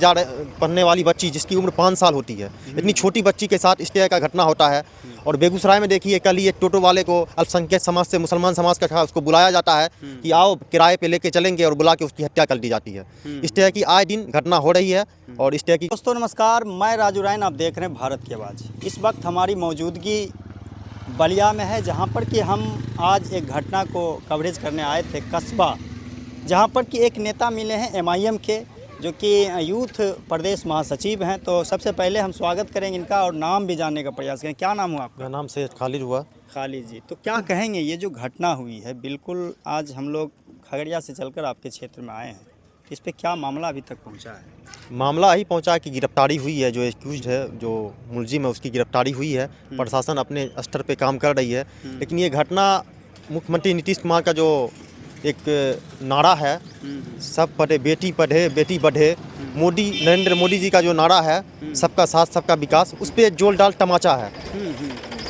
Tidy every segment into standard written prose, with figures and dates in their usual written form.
पढ़ने वाली बच्ची जिसकी उम्र 5 साल होती है, इतनी छोटी बच्ची के साथ इस तरह का घटना होता है। और बेगूसराय में देखिए कल ही एक टोटो वाले को अल्पसंख्यक समाज से मुसलमान समाज का था, उसको बुलाया जाता है कि आओ किराए पे लेके चलेंगे और बुला के उसकी हत्या कर दी जाती है। इस तरह की आए दिन घटना हो रही है। और इस तरह की दोस्तों नमस्कार, मैं राजू रायन, आप देख रहे हैं भारत की आवाज़। इस वक्त हमारी मौजूदगी बलिया में है, जहां पर कि हम आज एक घटना को कवरेज करने आए थे, कस्बा, जहां पर कि एक नेता मिले हैं MIM के, जो कि यूथ प्रदेश महासचिव हैं। तो सबसे पहले हम स्वागत करेंगे इनका और नाम भी जानने का प्रयास करें। क्या नाम हुआ आपका? मेरा नाम से खालिद हुआ। खालिद जी, तो क्या कहेंगे, ये जो घटना हुई है, बिल्कुल आज हम लोग खगड़िया से चलकर आपके क्षेत्र में आए हैं, तो इस पर क्या मामला अभी तक पहुँचा है? मामला ही पहुंचा कि गिरफ्तारी हुई है, जो एक्यूज्ड है, जो मुलजिम है, उसकी गिरफ्तारी हुई है। प्रशासन अपने स्तर पे काम कर रही है। लेकिन ये घटना मुख्यमंत्री नीतीश कुमार का जो एक नारा है, सब पढ़े बेटी पढ़े बेटी बढ़े, मोदी नरेंद्र मोदी जी का जो नारा है, सबका साथ सबका विकास, उस पर जोरदार तमाचा है।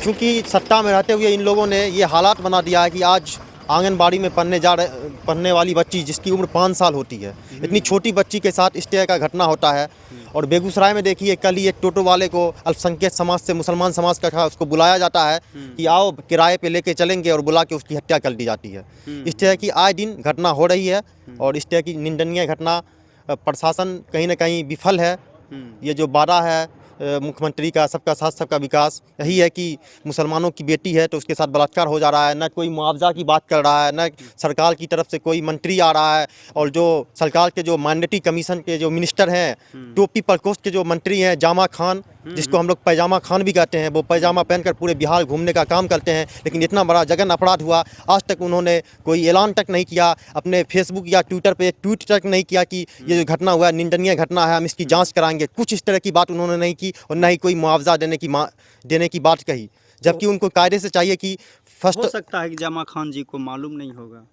क्योंकि सत्ता में रहते हुए इन लोगों ने ये हालात बना दिया है कि आज आंगनबाड़ी में पढ़ने वाली बच्ची जिसकी उम्र 5 साल होती है, इतनी छोटी बच्ची के साथ इस तरह का घटना होता है। और बेगूसराय में देखिए कल ही एक टोटो वाले को अल्पसंख्यक समाज से मुसलमान समाज का था, उसको बुलाया जाता है कि आओ किराए पे लेके चलेंगे और बुला के उसकी हत्या कर दी जाती है। इस तरह की आए दिन घटना हो रही है और इस तरह की निंदनीय घटना। प्रशासन कहीं ना कहीं विफल है। ये जो वादा है मुख्यमंत्री का, सबका साथ सबका विकास, यही है कि मुसलमानों की बेटी है तो उसके साथ बलात्कार हो जा रहा है, न कोई मुआवजा की बात कर रहा है, न सरकार की तरफ से कोई मंत्री आ रहा है। और जो सरकार के जो माइनॉरिटी कमीशन के जो मिनिस्टर हैं, टोपी प्रकोष्ठ के जो मंत्री हैं, जामा खान, जिसको हम लोग पैजामा खान भी कहते हैं, वो पैजामा पहनकर पूरे बिहार घूमने का काम करते हैं। लेकिन इतना बड़ा जघन अपराध हुआ, आज तक उन्होंने कोई ऐलान तक नहीं किया, अपने फेसबुक या ट्विटर पे ट्वीट तक नहीं किया कि ये जो घटना हुआ है निंदनीय घटना है, हम इसकी जांच कराएंगे। कुछ इस तरह की बात उन्होंने नहीं की और न ही कोई मुआवजा देने की बात कही, जबकि उनको कायदे से चाहिए कि फर्स्ट। हो सकता है कि जामा खान जी को मालूम नहीं होगा।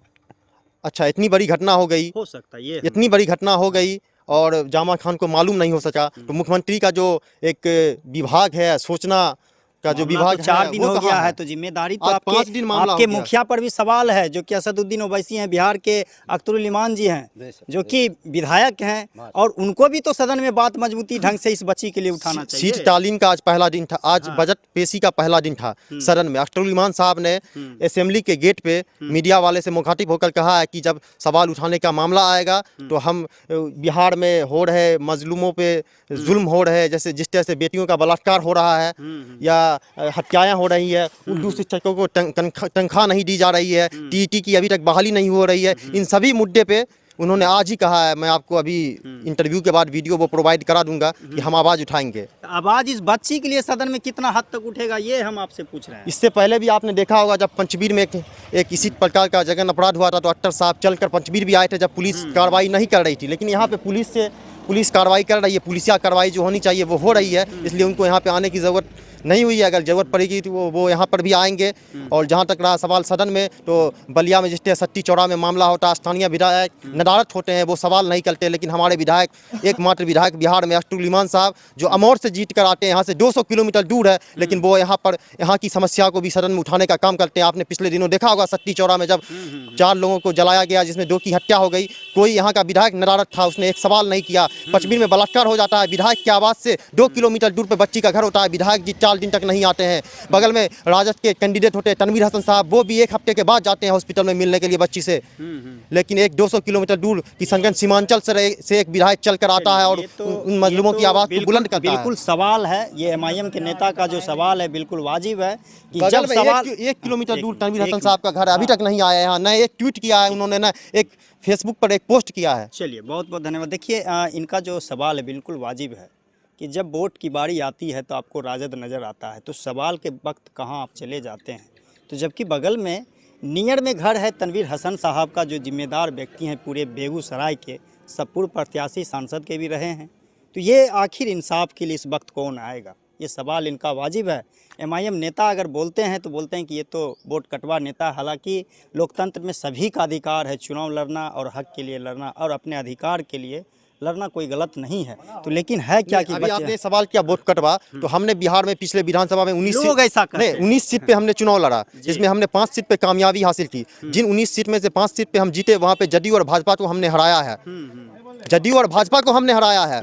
अच्छा, इतनी बड़ी घटना हो गई, हो सकता है ये इतनी बड़ी घटना हो गई और जामा खान को मालूम नहीं हो सका। तो मुख्यमंत्री का जो एक विभाग है, सूचना का जो विभाग तो 4 दिन हो गया है, तो जिम्मेदारी तो आपके मुखिया पर भी सवाल है, जो कि असदुद्दीन ओवैसी हैं, बिहार के अख्तरुल इमान जी हैं, जो कि विधायक हैं, और उनको भी तो सदन में बात मजबूती ढंग से इस बच्ची के लिए उठाना चाहिए। सीट तालीम का आज पहला दिन था, आज बजट पेशी का पहला दिन था सदन में। अख्तरुल इमान साहब ने असेंबली के गेट पे मीडिया वाले से मुखातिब होकर कहा है कि जब सवाल उठाने का मामला आएगा तो हम बिहार में हो रहे मजलूमों पे जुल्म हो रहे, जैसे जिस तरह से बेटियों का बलात्कार हो रहा है या हत्याएं हो रही है, उर्दू शिक्षकों को तनख्वाह नहीं दी जा रही है, TET की अभी तक बहाली नहीं हो रही है, इन सभी मुद्दे पे उन्होंने आज ही कहा है। मैं आपको अभी इंटरव्यू के बाद वीडियो वो प्रोवाइड करा दूंगा कि हम आवाज़ उठाएंगे। आवाज़ इस बच्ची के लिए सदन में कितना हद तक उठेगा, ये हम आपसे पूछ रहे हैं। इससे पहले भी आपने देखा होगा, जब पंचबीर में एक इसी प्रकार का जघन अपराध हुआ था तो अख्तर साहब चलकर पंचबीर भी आए थे, जब पुलिस कार्रवाई नहीं कर रही थी। लेकिन यहाँ पे पुलिस कार्रवाई कर रही है, पुलिसिया कार्रवाई जो होनी चाहिए वो हो रही है, इसलिए उनको यहाँ पे आने की ज़रूरत नहीं हुई है। अगर ज़रूरत पड़ेगी तो वो यहाँ पर भी आएंगे। और जहाँ तक रहा सवाल सदन में, तो बलिया में जिस तरह सट्टी चौड़ा में मामला होता है, स्थानीय विधायक नदारत होते हैं, वो सवाल नहीं करते। लेकिन हमारे विधायक, एकमात्र विधायक बिहार में अख्तरुल इमान साहब, जो अमौर से जीत कर आते हैं, यहाँ से 200 किलोमीटर दूर है, लेकिन वो यहाँ की समस्या को भी सदन में उठाने का काम करते हैं। आपने पिछले दिनों देखा होगा सट्टी चौड़ा में जब 4 लोगों को जलाया गया, जिसमें 2 की हत्या हो गई, कोई यहाँ का विधायक नदारत था, उसने एक सवाल नहीं किया। पंचबीर में बलात्कार हो जाता है, विधायक के आवास से 2 किलोमीटर दूर पर बच्ची का घर होता है, विधायक जी 4 दिन तक नहीं आते हैं। बगल में राजद के कैंडिडेट होते हैं तनवीर हसन साहब, वो भी 1 हफ्ते के बाद जाते हैं हॉस्पिटल में मिलने के लिए बच्ची से। लेकिन एक 200 किलोमीटर दूर किशनगंज सीमांचल से एक विधायक चलकर आता है और उन मजलूमों की आवाज़ को बुलंद करता है। बिल्कुल सवाल है, ये MIM के नेता का जो सवाल है बिल्कुल वाजिब है कि जब सवाल 1 किलोमीटर दूर तनवीर हसन साहब का घर है, अभी तक नहीं आया यहाँ, न एक ट्वीट किया है उन्होंने, न एक फेसबुक पर एक पोस्ट किया है। चलिए, बहुत बहुत धन्यवाद। देखिए, इनका जो सवाल है बिल्कुल वाजिब है कि जब वोट की बारी आती है तो आपको राजद नज़र आता है, तो सवाल के वक्त कहाँ आप चले जाते हैं। तो जबकि बगल में नियर में घर है तनवीर हसन साहब का, जो जिम्मेदार व्यक्ति हैं पूरे बेगूसराय के, सब पूर्व प्रत्याशी सांसद के भी रहे हैं, तो ये आखिर इंसाफ के लिए इस वक्त कौन आएगा, ये सवाल इनका वाजिब है। MIM नेता अगर बोलते हैं तो बोलते हैं कि ये तो वोट कटवा नेता है। हालांकि लोकतंत्र में सभी का अधिकार है चुनाव लड़ना और हक के लिए लड़ना और अपने अधिकार के लिए लड़ना, कोई गलत नहीं है। तो लेकिन है क्या कि अभी आपने सवाल किया वोट कटवा, तो हमने बिहार में पिछले विधानसभा में 19 सीट पे हमने चुनाव लड़ा, जिसमें हमने 5 सीट पे कामयाबी हासिल की। जिन 19 सीट में से 5 सीट पे हम जीते, वहाँ पे जदयू और भाजपा को हमने हराया है। जदयू और भाजपा को हमने हराया है।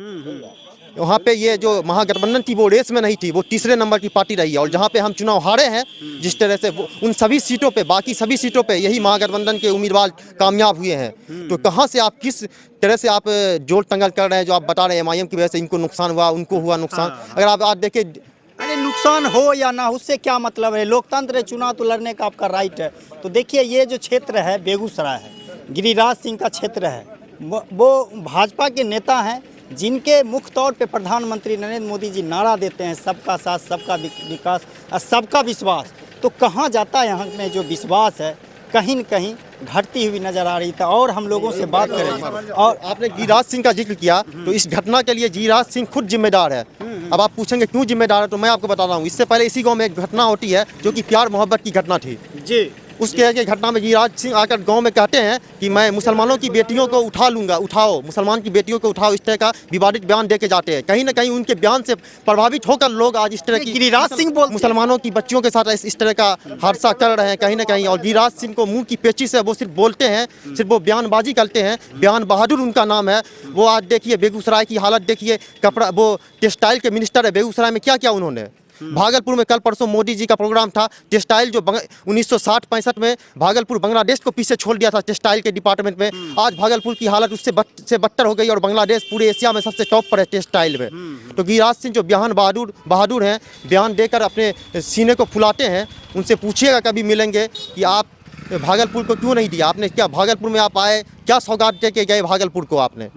वहाँ पे ये जो महागठबंधन थी वो रेस में नहीं थी, वो तीसरे नंबर की पार्टी रही है। और जहाँ पे हम चुनाव हारे हैं, जिस तरह से उन सभी सीटों पे, बाकी सभी सीटों पे यही महागठबंधन के उम्मीदवार कामयाब हुए हैं। तो कहाँ से आप, किस तरह से आप जोड़ टंगल कर रहे हैं, जो आप बता रहे हैं MIM की वजह से इनको नुकसान हुआ, उनको हुआ नुकसान। अगर आप आज देखें, अरे नुकसान हो या ना, उससे क्या मतलब है, लोकतंत्र है, चुनाव तो लड़ने का आपका राइट है। तो देखिए ये जो क्षेत्र है बेगूसराय है, गिरिराज सिंह का क्षेत्र है, वो भाजपा के नेता हैं जिनके मुख्य तौर पे प्रधानमंत्री नरेंद्र मोदी जी नारा देते हैं सबका साथ, सबका विकास और सबका विश्वास। तो कहाँ जाता है यहाँ में जो विश्वास है, कहीं न कहीं घटती हुई नजर आ रही था। और हम लोगों से बात करेंगे। और आपने गिरिराज सिंह का जिक्र किया, तो इस घटना के लिए गिरिराज सिंह खुद जिम्मेदार है। अब आप पूछेंगे क्यों जिम्मेदार है, तो मैं आपको बता रहा हूँ। इससे पहले इसी गांव में एक घटना होती है जो कि प्यार मोहब्बत की घटना थी जी। उसके घटना में गिरिराज सिंह आकर गांव में कहते हैं कि मैं मुसलमानों की बेटियों को उठा लूंगा, उठाओ, मुसलमान की बेटियों को उठाओ, इस तरह का विवादित बयान दे के जाते हैं। कहीं ना कहीं उनके बयान से प्रभावित होकर लोग आज इस तरह की गिरिराज सिंह बोलते मुसलमानों की बच्चियों के साथ इस तरह का हादसा कर रहे हैं कहीं ना कहीं। और गिरिराज सिंह को मुंह की पेची से वो सिर्फ बोलते हैं, सिर्फ वो बयानबाजी करते हैं। बयान बहादुर उनका नाम है। वो आज देखिए बेगूसराय की हालत देखिए, कपड़ा, वो टेक्सटाइल के मिनिस्टर है बेगूसराय में, क्या क्या उन्होंने। भागलपुर में कल परसों मोदी जी का प्रोग्राम था, टेक्सटाइल जो 1960-65 में भागलपुर बांग्लादेश को पीछे छोड़ दिया था टेक्सटाइल के डिपार्टमेंट में। आज भागलपुर की हालत उससे बदतर हो गई और बांग्लादेश पूरे एशिया में सबसे टॉप पर है टेक्सटाइल में। तो गिरिराज सिंह जो बयान बहादुर हैं, बयान देकर अपने सीने को फुलाते हैं, उनसे पूछिएगा कभी मिलेंगे कि आप भागलपुर को क्यों नहीं दिया, आपने क्या भागलपुर में आप आए, क्या सौगात दे के गए भागलपुर को आपने।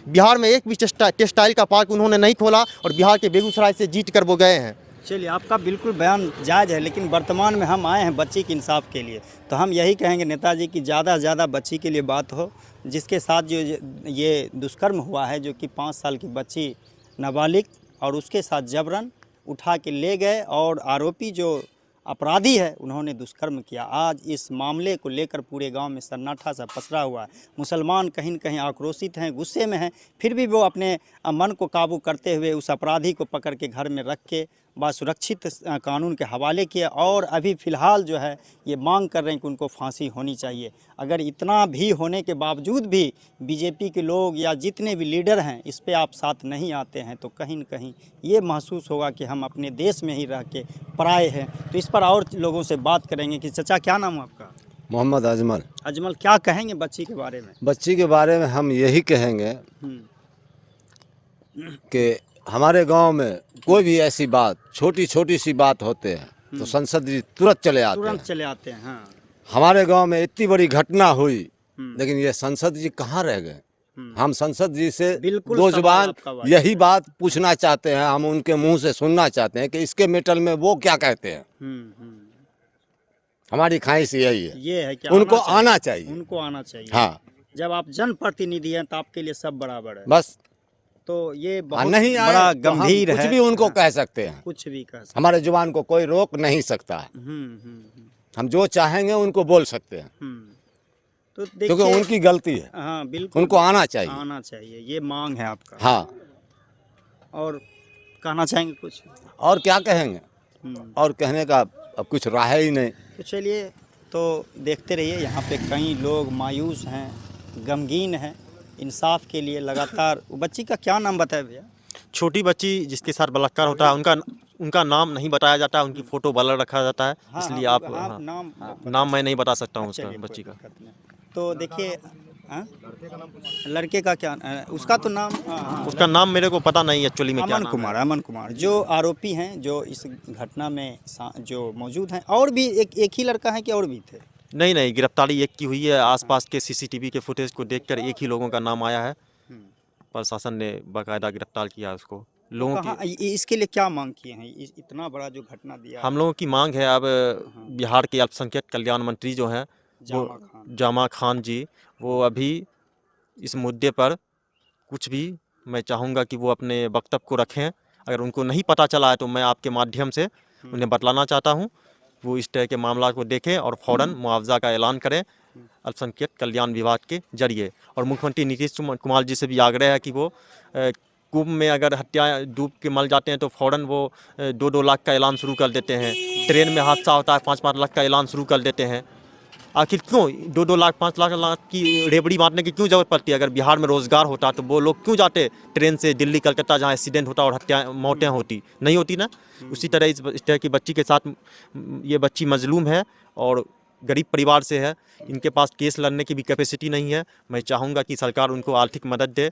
बिहार में एक भी टेक्सटाइल का पार्क उन्होंने नहीं खोला और बिहार के बेगूसराय से जीत कर वो गए हैं। चलिए, आपका बिल्कुल बयान जायज़ है, लेकिन वर्तमान में हम आए हैं बच्ची के इंसाफ के लिए। तो हम यही कहेंगे नेताजी की ज़्यादा से ज़्यादा बच्ची के लिए बात हो, जिसके साथ जो ये दुष्कर्म हुआ है, जो कि 5 साल की बच्ची नाबालिग, और उसके साथ जबरन उठा के ले गए और आरोपी जो अपराधी है उन्होंने दुष्कर्म किया। आज इस मामले को लेकर पूरे गांव में सन्नाटा सा पसरा हुआ है। मुसलमान कहीं न कहीं आक्रोशित हैं, गुस्से में हैं, फिर भी वो अपने मन को काबू करते हुए उस अपराधी को पकड़ के घर में रख के सुरक्षित कानून के हवाले किया। और अभी फ़िलहाल जो है ये मांग कर रहे हैं कि उनको फांसी होनी चाहिए। अगर इतना भी होने के बावजूद भी बीजेपी के लोग या जितने भी लीडर हैं इस पे आप साथ नहीं आते हैं, तो कहीं न कहीं ये महसूस होगा कि हम अपने देश में ही रह के पराए हैं। तो इस पर और लोगों से बात करेंगे कि चाचा क्या नाम है आपका? मोहम्मद अजमल। अजमल, क्या कहेंगे बच्ची के बारे में? बच्ची के बारे में हम यही कहेंगे कि हमारे गांव में कोई भी ऐसी बात, छोटी छोटी सी बात होते हैं तो संसद जी तुरंत चले आते हैं। हाँ। हमारे गांव में इतनी बड़ी घटना हुई, लेकिन ये संसद जी कहाँ रह गए। हम संसद जी से दो जुबान यही बात पूछना चाहते हैं, हम उनके मुंह से सुनना चाहते हैं कि इसके मेटल में वो क्या कहते हैं। हमारी ख्वाहिश यही है, ये है कि उनको आना चाहिए, उनको आना चाहिए। हाँ, जब आप जनप्रतिनिधि हैं तो आपके लिए सब बराबर है। बस। तो ये बहुत नहीं बड़ा गंभीर है, कुछ भी उनको कह सकते हैं, कुछ भी कह सकते। हमारे जुबान को कोई रोक नहीं सकता है। हम जो चाहेंगे उनको बोल सकते हैं, तो क्योंकि उनकी गलती है। हाँ बिल्कुल, उनको आना चाहिए, आना चाहिए, ये मांग है आपका। हाँ। और कहना चाहेंगे कुछ? और क्या कहेंगे, और कहने का अब कुछ राह ही नहीं। तो चलिए, तो देखते रहिए, यहाँ पे कई लोग मायूस हैं, गमगीन हैं, इंसाफ के लिए लगातार। बच्ची का क्या नाम बताया भैया? छोटी बच्ची जिसके साथ बलात्कार होता है उनका नाम नहीं बताया जाता है, उनकी फ़ोटो ब्लर रखा जाता है। हाँ, इसलिए हाँ, आप नाम मैं नहीं बता सकता हूँ उसका, बच्ची का। तो देखिए, लड़के का क्या, उसका तो नाम, उसका नाम मेरे को पता नहीं एक्चुअली में क्या नाम है। अमन कुमार जो आरोपी हैं, जो इस घटना में जो मौजूद हैं। और भी एक ही लड़का है कि और भी थे? नहीं, गिरफ्तारी एक की हुई है। आसपास के CCTV के फुटेज को देखकर एक ही लोगों का नाम आया है। प्रशासन ने बाकायदा गिरफ्तार किया उसको। लोगों की इसके लिए क्या मांग किए हैं? इतना बड़ा जो घटना दिया, हम लोगों की मांग है, अब बिहार के अल्पसंख्यक कल्याण मंत्री जो हैं जामा खान जी, वो अभी इस मुद्दे पर कुछ भी, मैं चाहूँगा कि वो अपने वक्तव्य को रखें। अगर उनको नहीं पता चला है तो मैं आपके माध्यम से उन्हें बतलाना चाहता हूँ, वो इस तरह के मामला को देखें और फ़ौरन मुआवजा का ऐलान करें अल्पसंख्यक कल्याण विभाग के जरिए। और मुख्यमंत्री नीतीश कुमार जी से भी आग्रह है कि वो कुंभ में अगर हत्या डूब के मर जाते हैं तो फ़ौरन वो 2-2 लाख का ऐलान शुरू कर देते हैं। ट्रेन में हादसा होता है 5-5 लाख का ऐलान शुरू कर देते हैं। आखिर क्यों 2-2 लाख 5 लाख की रेवड़ी बांटने की क्यों जरूरत पड़ती है? अगर बिहार में रोजगार होता तो वो लोग क्यों जाते ट्रेन से दिल्ली कलकत्ता, जहाँ एक्सीडेंट होता और हत्या मौतें होती नहीं होती ना? उसी तरह इस तरह की बच्ची के साथ ये बच्ची मजलूम है और गरीब परिवार से है। इनके पास केस लड़ने की भी कैपेसिटी नहीं है। मैं चाहूँगा कि सरकार उनको आर्थिक मदद दे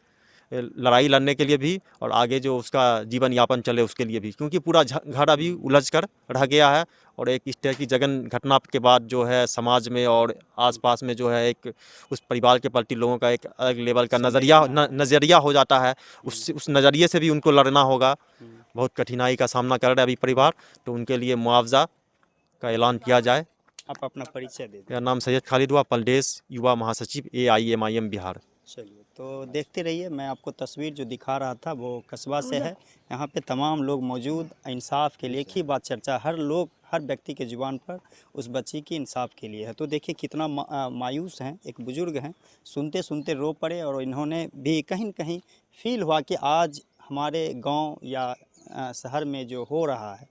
लड़ाई लड़ने के लिए भी, और आगे जो उसका जीवन यापन चले उसके लिए भी, क्योंकि पूरा घर अभी उलझ कर रह गया है। और एक इस तरह की जघन घटना के बाद जो है समाज में और आसपास में जो है एक उस परिवार के प्रति लोगों का एक अलग लेवल का नज़रिया हो जाता है। उस नज़रिए से भी उनको लड़ना होगा। बहुत कठिनाई का सामना कर रहा है अभी परिवार, तो उनके लिए मुआवजा का ऐलान किया जाए। आप अपना परिचय दे दें। मेरा नाम सैयद खालिद हुआ, प्रदेश युवा महासचिव AIMIM बिहार। चलिए, तो देखते रहिए। मैं आपको तस्वीर जो दिखा रहा था वो कस्बा से है। यहाँ पे तमाम लोग मौजूद, इंसाफ के लिए एक ही बात चर्चा, हर व्यक्ति के जुबान पर उस बच्ची की इंसाफ के लिए है। तो देखिए कितना मायूस हैं, एक बुजुर्ग हैं, सुनते सुनते रो पड़े और इन्होंने भी कहीं न कहीं फील हुआ कि आज हमारे गांव या शहर में जो हो रहा है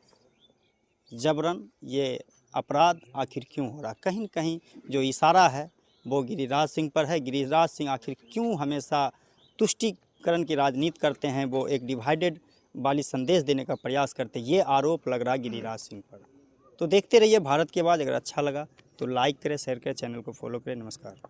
जबरन, ये अपराध आखिर क्यों हो रहा है? कहीं न कहीं जो इशारा है वो गिरिराज सिंह पर है। गिरिराज सिंह आखिर क्यों हमेशा तुष्टीकरण की राजनीति करते हैं, वो एक डिवाइडेड वाली संदेश देने का प्रयास करते हैं, ये आरोप लग रहा है गिरिराज सिंह पर। तो देखते रहिए भारत की आवाज़। अगर अच्छा लगा तो लाइक करें, शेयर करें, चैनल को फॉलो करें। नमस्कार।